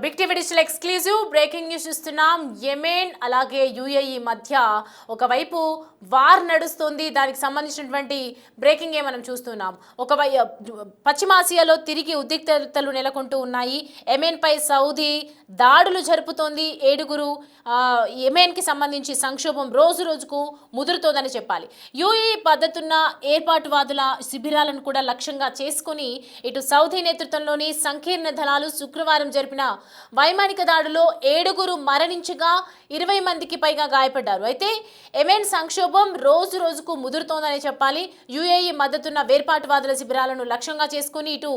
Big TV digital exclusive breaking news చూస్తున్నాం. Yemen అలాగే UAE మధ్య ఒకవైపు వార్ నడుస్తుంది. దానికి సంబంధించినటువంటి బ్రేకింగ్ మనం చూస్తున్నాం. పశ్చిమాసియాలో తిరిగి ఉద్రిక్తతలు నెలకొంటూ ఉన్నాయి. యెమెన్ పై సౌదీ దాడులు జరుపుతోంది. 7 యెమెన్కి సంబంధించి సంక్షోభం రోజు రోజుకు ముదురుతోందని చెప్పాలి. యుఏఈ పద్ధతున్న ఏర్పాటువాదుల శిబిరాలను కూడా లక్ష్యంగా చేసుకుని ఇటు సౌదీ నేతృత్వంలోని సంకీర్ణ దళాలు శుక్రవారం జరిపిన వైమానిక దాడులో 7 మరణించగా 20 మందికి పైగా గాయపడ్డారు. అయితే యెమెన్ సంక్షోభం రోజు రోజుకు ముదురుతోందని చెప్పాలి. యుఏఈ మద్దతున్న వేర్పాటువాదుల శిబిరాలను లక్ష్యంగా చేసుకుని ఇటు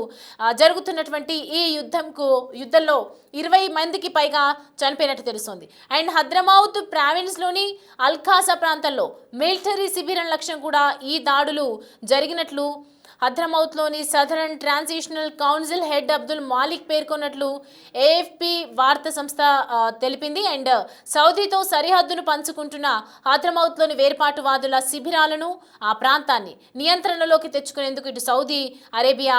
జరుగుతున్నటువంటి ఈ యుద్ధంలో 20 మందికి పైగా చనిపోయినట్టు తెలుస్తోంది. అండ్ హద్రమౌత్ ప్రావిన్స్లోని అల్ఖాసా ప్రాంతంలో మిలిటరీ శిబిరం లక్ష్యం కూడా ఈ దాడులు జరిగినట్లు హద్రమౌత్లోని Southern Transitional Council head Abdul Malik పేర్కొన్నట్లు ఏఎఫ్పి వార్తా సంస్థ తెలిపింది. అండ్ సౌదీతో సరిహద్దును పంచుకుంటున్న హద్రమౌత్లోని వేర్పాటువాదుల శిబిరాలను ఆ ప్రాంతాన్ని నియంత్రణలోకి తెచ్చుకునేందుకు ఇటు సౌదీ అరేబియా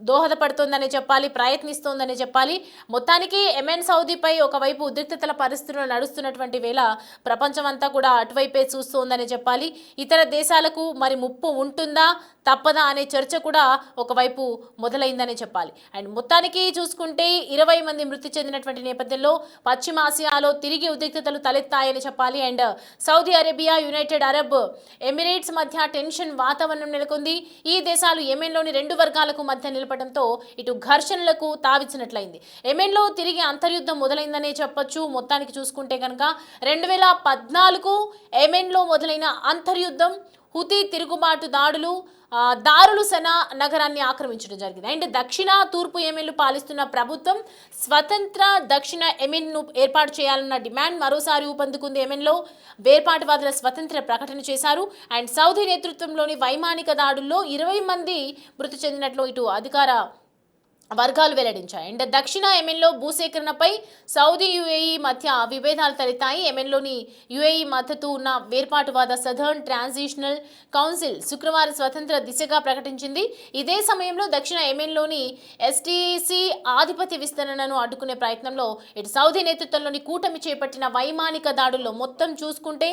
దోహదపడుతోందని చెప్పాలి, ప్రయత్నిస్తోందని చెప్పాలి. మొత్తానికి యెమెన్ సౌదీపై ఒకవైపు ఉద్రిక్తతల పరిస్థితులు నడుస్తున్నటువంటి వేళ ప్రపంచమంతా కూడా అటువైపే చూస్తోందని చెప్పాలి. ఇతర దేశాలకు మరి ముప్పు ఉంటుందా తప్పదా అనే చర్చ కూడా ఒకవైపు మొదలైందని చెప్పాలి. అండ్ మొత్తానికి చూసుకుంటే 20 మంది మృతి చెందినటువంటి నేపథ్యంలో పశ్చిమాసియాలో తిరిగి ఉద్రిక్తతలు తలెత్తాయని చెప్పాలి. And Saudi Arabia, United Arab Emirates మధ్య టెన్షన్ వాతావరణం నెలకొంది. ఈ దేశాలు యెమెన్లోని 2 వర్గాలకు మధ్య నిలపడంతో ఇటు ఘర్షణలకు తావిచ్చినట్లయింది. యెమెన్లో తిరిగి అంతర్యుద్ధం మొదలైందనే చెప్పొచ్చు. మొత్తానికి చూసుకుంటే కనుక 2014 యెమెన్లో మొదలైన అంతర్యుద్ధం, హుతీ తిరుగుబాటు దాడులు దారులుసనా నగరాన్ని ఆక్రమించడం జరిగింది. అండ్ దక్షిణ తూర్పు యెమెన్లు పాలిస్తున్న ప్రభుత్వం స్వతంత్ర దక్షిణ యెమెన్ను ఏర్పాటు చేయాలన్న డిమాండ్ మరోసారి ఊపందుకుంది. యెమెన్లో వేర్పాటువాదుల స్వతంత్ర ప్రకటన చేశారు. అండ్ సౌదీ నేతృత్వంలోని వైమానిక దాడుల్లో 20 మంది మృతి చెందినట్లు ఇటు అధికార వర్గాలు వెల్లడించాయి. అండ్ దక్షిణ యెమెన్లో భూసేకరణపై సౌదీ యుఏఈ మధ్య విభేదాలు తలెత్తాయి. యెమెన్లోని యుఏఈ మద్దతు ఉన్న వేర్పాటువాద సదర్న్ ట్రాన్సిషనల్ కౌన్సిల్ శుక్రవారం స్వతంత్ర దిశగా ప్రకటించింది. ఇదే సమయంలో దక్షిణ యెమెన్లోని ఎస్టీసీ ఆధిపత్య విస్తరణను అడ్డుకునే ప్రయత్నంలో ఇటు సౌదీ నేతృత్వంలోని కూటమి చేపట్టిన వైమానిక దాడుల్లో మొత్తం చూసుకుంటే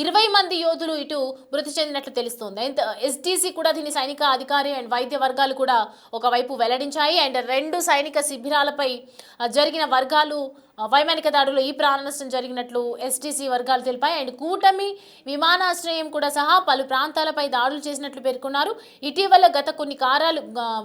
20 మంది యోధులు ఇటు మృతి చెందినట్లు తెలుస్తోంది. ఎస్టీసీ కూడా దీని సైనిక అధికారి అండ్ వైద్య వర్గాలు కూడా ఒకవైపు వెల్లడించాయి. అండ్ 2 సైనిక శిబిరాలపై జరిగిన వైమానిక దాడులు ఈ ప్రాణ నష్టం జరిగినట్లు ఎస్టీసీ వర్గాలు తెలిపాయి. అండ్ కూటమి విమానాశ్రయం కూడా సహా పలు ప్రాంతాలపై దాడులు చేసినట్లు పేర్కొన్నారు. ఇటీవల గత కొన్ని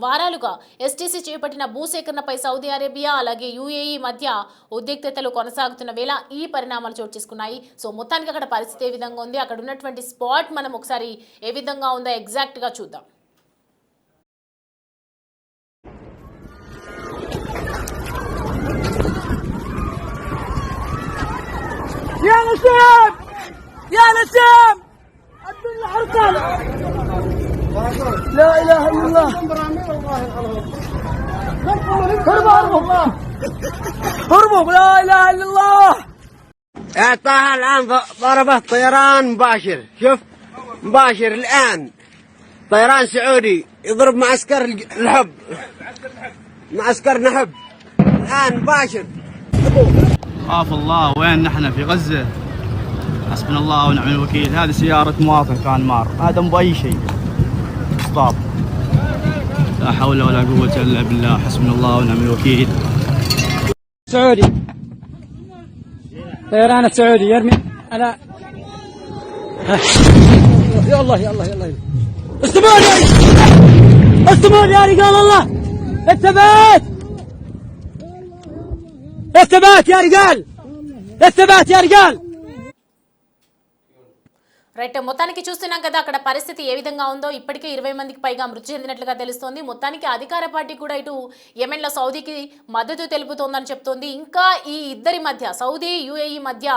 వారాలుగా ఎస్టీసీ చేపట్టిన భూసేకరణపై సౌదీ అరేబియా అలాగే యుఏఈ మధ్య ఉద్రిక్తతలు కొనసాగుతున్న వేళ ఈ పరిణామాలు చోటు చేసుకున్నాయి. సో మొత్తానికి అక్కడ పరిస్థితి ఏ విధంగా ఉంది, అక్కడ ఉన్నటువంటి స్పాట్ మనం ఒకసారి ఏ విధంగా ఉందో ఎగ్జాక్ట్గా చూద్దాం. يا نسام يا نسام الدنيا حرقان لا اله الا الله هربوا لا اله الا الله. طه الان ضربه طيران مباشر، شوف مباشر الان طيران سعودي يضرب معسكر الحب، معسكر نحب الان مباشر. خاف الله، وين نحن في غزة؟ حسبنا الله ونعم الوكيل. هذه سيارة مواطن كان مار، هذا مو بأي شيء ستوب. لا حول ولا قوة إلا بالله، حسبنا الله ونعم الوكيل. سعودي طيران السعودي يرمي على يا الله يا الله يا الله. استمر يا استمر يا رجال الله، الثبات الثبات يا رجال، الثبات يا رجال. రైట్, మొత్తానికి చూస్తున్నాం కదా అక్కడ పరిస్థితి ఏ విధంగా ఉందో. ఇప్పటికే 20 మందికి పైగా మృతి చెందినట్లుగా తెలుస్తోంది. మొత్తానికి అధికార పార్టీ కూడా ఇటు యెమెన్లో సౌదీకి మద్దతు తెలుపుతోందని చెప్తోంది. ఇంకా ఈ ఇద్దరి మధ్య సౌదీ యుఏఈ మధ్య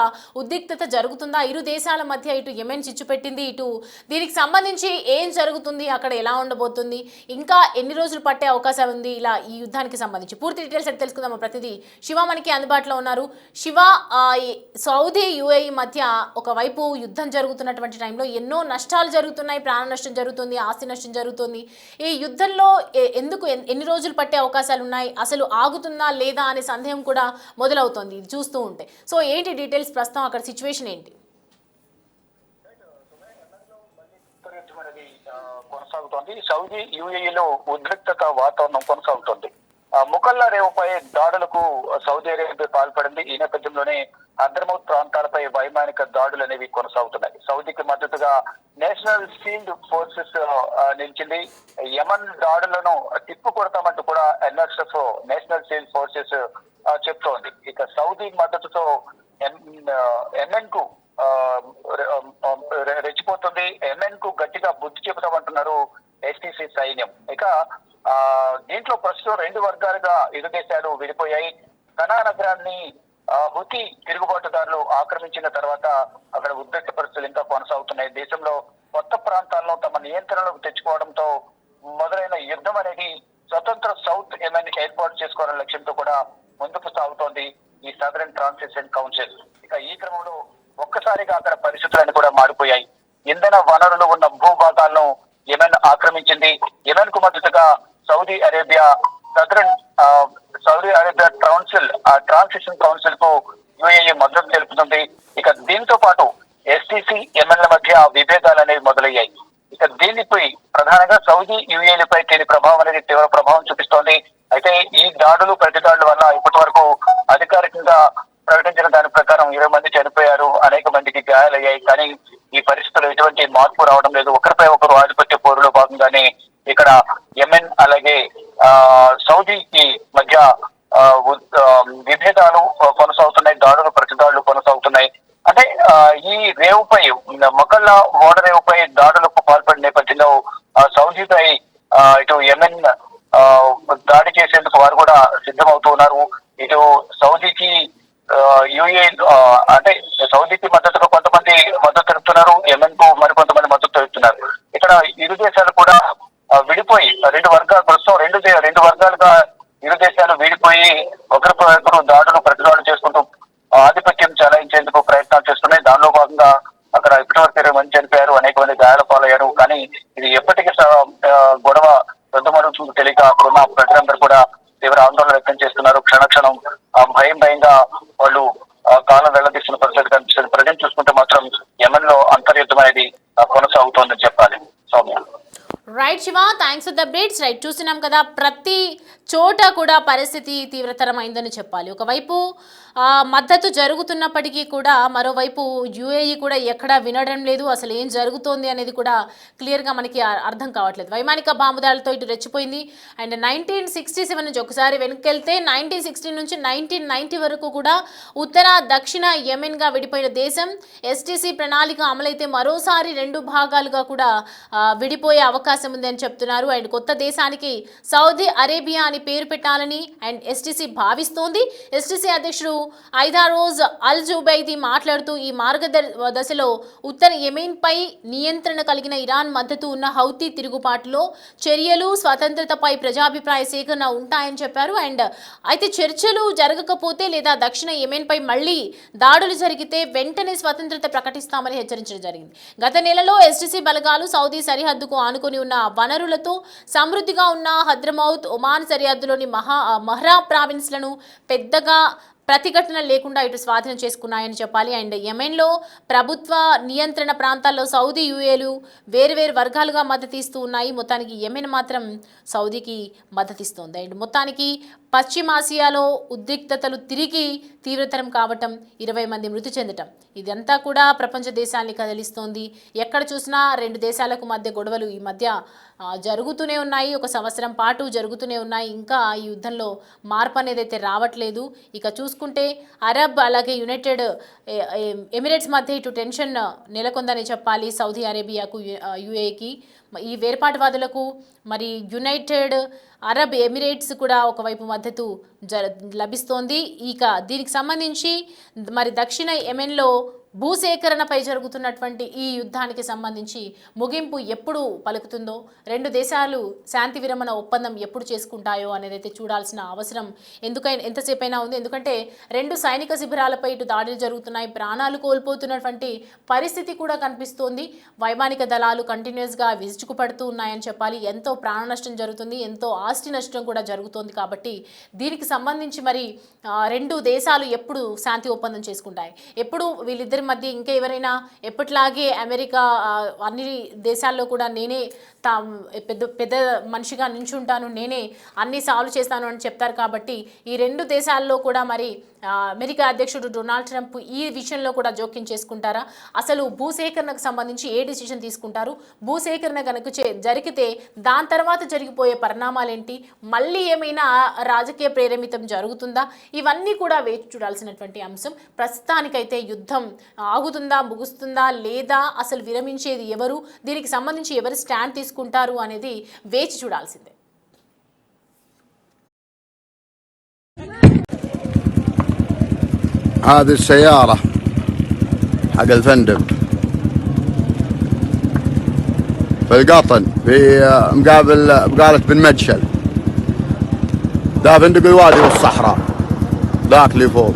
ఉద్రిక్తత జరుగుతుందా, ఇరు దేశాల మధ్య ఇటు యెమెన్ చిచ్చు పెట్టింది, ఇటు దీనికి సంబంధించి ఏం జరుగుతుంది, అక్కడ ఎలా ఉండబోతుంది, ఇంకా ఎన్ని రోజులు పట్టే అవకాశం ఉంది, ఇలా ఈ యుద్ధానికి సంబంధించి పూర్తి డీటెయిల్స్ అయితే తెలుసుకుందాం. ప్రతిదీ శివ మనకి అందుబాటులో ఉన్నారు. శివ, సౌదీ యుఏఈ మధ్య ఒకవైపు యుద్ధం జరుగుతున్నటువంటి జరుగుతున్నటువంటి టైంలో ఎన్నో నష్టాలు జరుగుతున్నాయి, ప్రాణ నష్టం జరుగుతుంది, ఆస్తి నష్టం జరుగుతుంది. ఈ యుద్ధంలో ఎందుకు ఎన్ని రోజులు పట్టే అవకాశాలు ఉన్నాయి, అసలు ఆగుతుందా లేదా అనే సందేహం కూడా మొదలవుతుంది ఇది చూస్తూ ఉంటే. సో ఏంటి డీటెయిల్స్, ప్రస్తుతం అక్కడ సిచ్యువేషన్ ఏంటి? కొనసాగుతోంది. సౌదీ యుఏఈలో ఉద్రిక్తత వాతావరణం కొనసాగుతోంది. ముకల్లా రేవుపై దాడులకు సౌదీ అరేబియా పాల్పడింది. ఈ నేపథ్యంలోనే హద్రమౌత్ ప్రాంతాలపై వైమానిక దాడులు అనేవి కొనసాగుతున్నాయి. సౌదీకి మద్దతుగా నేషనల్ షీల్డ్ ఫోర్సెస్ నిలిచింది. యమన్ దాడులను తిప్పు కొడతామంటూ కూడా ఎన్ఎస్ఎఫ్ నేషనల్ షీల్డ్ ఫోర్సెస్ చెప్తోంది. ఇక సౌదీ మద్దతుతో ఎంఎన్ కు రెచ్చిపోతుంది. ఎంఎన్ కు గట్టిగా బుద్ధి చెబుతామంటున్నారు ఎస్టీసీ సైన్యం. ఇక దీంట్లో ప్రస్తుతం రెండు వర్గాలుగా ఇరు దేశాలు విడిపోయాయి. సనా నగరాన్ని హుతీ తిరుగుబాటుదారులు ఆక్రమించిన తర్వాత అక్కడ ఉద్రిక్త పరిస్థితులు ఇంకా కొనసాగుతున్నాయి. దేశంలో కొత్త ప్రాంతాలను తమ నియంత్రణలోకి తెచ్చుకోవడంతో మొదలైన యుద్ధం అనేది స్వతంత్ర సౌత్ యెమెన్ ఏర్పాటు చేసుకోవాలనే లక్ష్యంతో కూడా ముందుకు సాగుతోంది ఈ సదరన్ ట్రాన్సిషన్ కౌన్సిల్. ఇక ఈ క్రమంలో ఒక్కసారిగా అక్కడ పరిస్థితులన్నీ కూడా మారిపోయాయి. ఇంధన వనరులు ఉన్న భూభాగాలను యెమెన్ ఆక్రమించింది. యెమెన్ కు మద్దతుగా సౌదీ అరేబియా ట్రాన్సిషన్ కౌన్సిల్ కు యుఏఈ మద్దతు తెలుపుతుంది. ఇక దీంతో పాటు ఎస్టీసీ యెమెన్ల మధ్య విభేదాలు అనేవి మొదలయ్యాయి. ఇక దీనిపై ప్రధానంగా సౌదీ యుఏఈలపై దీని ప్రభావం అనేది తీవ్ర ప్రభావం చూపిస్తోంది. అయితే ఈ దాడులు ప్రతిదాడుల వల్ల ఇప్పటి వరకు అధికారికంగా ప్రకటించిన దాని ప్రకారం 20 మంది చనిపోయారు, అనేక మందికి గాయాలయ్యాయి. కానీ ఈ పరిస్థితుల్లో ఎటువంటి మార్పు రావడం లేదు. ఒకరిపై ఒకరు ఆధిపత్య పోరులో భాగంగానే ఇక్కడ యెమెన్ అలాగే సౌదీకి మధ్య విభేదాలు కొనసాగుతున్నాయి, దాడులు ప్రతిదాడులు కొనసాగుతున్నాయి. అంటే ఈ రేవుపై మొకల్లా ఓడ రేవుపై దాడులకు పాల్పడిన నేపథ్యంలో సౌదీపై ఇటు యెమెన్ దాడి చేసేందుకు వారు కూడా సిద్ధమవుతూ ఉన్నారు. ఇటు సౌదీకి యుఏ అంటే సౌదీకి మద్దతుగా కొంతమంది మద్దతు తెలుపుతున్నారు, యెమెన్ కు మరికొంతమంది మద్దతు తెలుపుతున్నారు. ఇక్కడ ఇరు దేశాలు కూడా విడిపోయి ప్రస్తుతం రెండు వర్గాలుగా ఇరు దేశాలు విడిపోయి ఒకరిపై ఒకరు దాడులు ప్రతిదాడులు చేసుకుంటూ ఆధిపత్యం చెలాయించేందుకు ప్రయత్నాలు చేస్తున్నాయి. దానిలో భాగంగా అక్కడ ఇప్పటివరకు 20 మంది చనిపోయారు, అనేక మంది గాయాల పాలయ్యారు. కానీ ఇది ఎప్పటికీ గొడవ రద్దుమరుగుతుందో తెలియక అక్కడున్న ప్రజలందరూ కూడా తీవ్ర ఆందోళన వ్యక్తం చేస్తున్నారు. క్షణక్షణం భయంగా వాళ్ళు కాలం వెళ్లదీస్తున్న పరిస్థితి కనిపిస్తుంది. ప్రజలు చూసుకుంటే మాత్రం యెమెన్ లో అంతర్యుద్ధం అనేది కొనసాగుతోందని చెప్పాలి. Soumya. Right Shiva, thanks for the updates. Right, చూస్తున్నాం కదా ప్రతి చోట కూడా పరిస్థితి తీవ్రతరమైందని చెప్పాలి. ఒకవైపు మద్దతు జరుగుతున్నప్పటికీ కూడా మరోవైపు యుఏఈ కూడా ఎక్కడా వినడం లేదు, అసలు ఏం జరుగుతోంది అనేది కూడా క్లియర్గా మనకి అర్థం కావట్లేదు. వైమానిక బాంబుదాడులతో ఇటు రెచ్చిపోయింది. అండ్ 1967 నుంచి ఒకసారి వెనుకెళ్తే 1960 నుంచి 1990 వరకు కూడా ఉత్తర దక్షిణ యెమెన్గా విడిపోయిన దేశం. ఎస్టీసీ ప్రణాళిక అమలైతే మరోసారి రెండు భాగాలుగా కూడా విడిపోయే అవకాశం ఉంది అని చెప్తున్నారు. అండ్ కొత్త దేశానికి సౌదీ అరేబియా అని పేరు పెట్టాలని అండ్ ఎస్టీసీ భావిస్తోంది. ఎస్టీసీ అధ్యక్షుడు ఐదారోజ్ అల్ జుబైదీ మాట్లాడుతూ ఈ మార్గదశలో ఉత్తర యెమెన్ పై నియంత్రణ కలిగిన ఇరాన్ మద్దతు ఉన్న హౌతీ తిరుగుబాటులో చర్యలు స్వతంత్రతపై ప్రజాభిప్రాయ సేకరణ ఉంటాయని చెప్పారు. అండ్ అయితే చర్చలు జరగకపోతే లేదా దక్షిణ యెమెన్ పై మళ్లీ దాడులు జరిగితే వెంటనే స్వతంత్రత ప్రకటిస్తామని హెచ్చరించడం జరిగింది. గత నెలలో ఎస్టీసీ బలగాలు సౌదీ సరిహద్దుకు ఆనుకొని ఉన్న వనరులతో సమృద్ధిగా ఉన్న హద్రమౌత్, ఒమాన్ సరిహద్దులోని మహ్రా ప్రావిన్స్లను పెద్దగా ప్రతిఘటన లేకుండా ఇటు స్వాధీనం చేసుకున్నాయని చెప్పాలి. అండ్ యెమెన్లో ప్రభుత్వ నియంత్రణ ప్రాంతాల్లో సౌదీ యుఏలు వేరువేరు వర్గాలుగా మద్దతిస్తూ ఉన్నాయి. మొత్తానికి యెమెన్ మాత్రం సౌదీకి మద్దతిస్తోంది. అండ్ మొత్తానికి పశ్చిమాసియాలో ఉద్రిక్తతలు తిరిగి తీవ్రతరం కావటం, 20 మంది మృతి చెందటం, ఇదంతా కూడా ప్రపంచ దేశాన్ని కదిలిస్తోంది. ఎక్కడ చూసినా రెండు దేశాలకు మధ్య గొడవలు ఈ మధ్య జరుగుతూనే ఉన్నాయి, ఒక సంవత్సరం పాటు జరుగుతూనే ఉన్నాయి. ఇంకా ఈ యుద్ధంలో మార్పు అనేది అయితే రావట్లేదు. ఇక చూసుకుంటే అరబ్ అలాగే యునైటెడ్ ఎమిరేట్స్ మధ్య ఇటు టెన్షన్ నెలకొందని చెప్పాలి. సౌదీ అరేబియాకు యుఏకి ఈ వేర్పాటువాదులకు మరి యునైటెడ్ అరబ్ ఎమిరేట్స్ కూడా ఒకవైపు మద్దతు లభిస్తోంది. ఇక దీనికి సంబంధించి మరి దక్షిణ యెమెన్లో భూసేకరణపై జరుగుతున్నటువంటి ఈ యుద్ధానికి సంబంధించి ముగింపు ఎప్పుడు పలుకుతుందో, రెండు దేశాలు శాంతి విరమణ ఒప్పందం ఎప్పుడు చేసుకుంటాయో అనేది అయితే చూడాల్సిన అవసరం ఎంతసేపైనా ఉంది. ఎందుకంటే రెండు సైనిక శిబిరాలపై ఇటు దాడులు జరుగుతున్నాయి, ప్రాణాలు కోల్పోతున్నటువంటి పరిస్థితి కూడా కనిపిస్తోంది. వైమానిక దళాలు కంటిన్యూస్గా విరుచుకుపడుతూ ఉన్నాయని చెప్పాలి. ఎంతో ప్రాణ నష్టం జరుగుతుంది, ఎంతో ఆస్తి నష్టం కూడా జరుగుతోంది. కాబట్టి దీనికి సంబంధించి మరి రెండు దేశాలు ఎప్పుడు శాంతి ఒప్పందం చేసుకుంటాయి, ఎప్పుడు వీళ్ళిద్దరి మధ్య ఇంకా ఎవరైనా ఎప్పటిలాగే అమెరికా అన్ని దేశాల్లో కూడా నేనే పెద్ద మనిషిగా నించుంటాను, నేనే అన్ని సాల్వ్ చేస్తాను అని చెప్తారు. కాబట్టి ఈ రెండు దేశాల్లో కూడా మరి అమెరికా అధ్యక్షుడు డొనాల్డ్ ట్రంప్ ఈ విషయంలో కూడా జోక్యం చేసుకుంటారా, అసలు భూసేకరణకు సంబంధించి ఏ డిసిషన్ తీసుకుంటారు, భూసేకరణ కనుక జరిగితే దాని తర్వాత జరిగిపోయే పరిణామాలేంటి, మళ్ళీ ఏమైనా రాజకీయ ప్రేరేమితం జరుగుతుందా, ఇవన్నీ కూడా వేచి చూడాల్సినటువంటి అంశం. ప్రస్తుతానికైతే యుద్ధం ఆగుతుందా, ముగుస్తుందా, లేదా అసలు విరమించేది ఎవరు, దీనికి సంబంధించి ఎవరు స్టాండ్ తీసుకుంటారు అనేది వేచి చూడాల్సిందే. هذه السيارة حق الفندق في القطن في مقابل بقالة بن مدشل، ذا فندق الوادي والصحراء ذاك اللي فوق.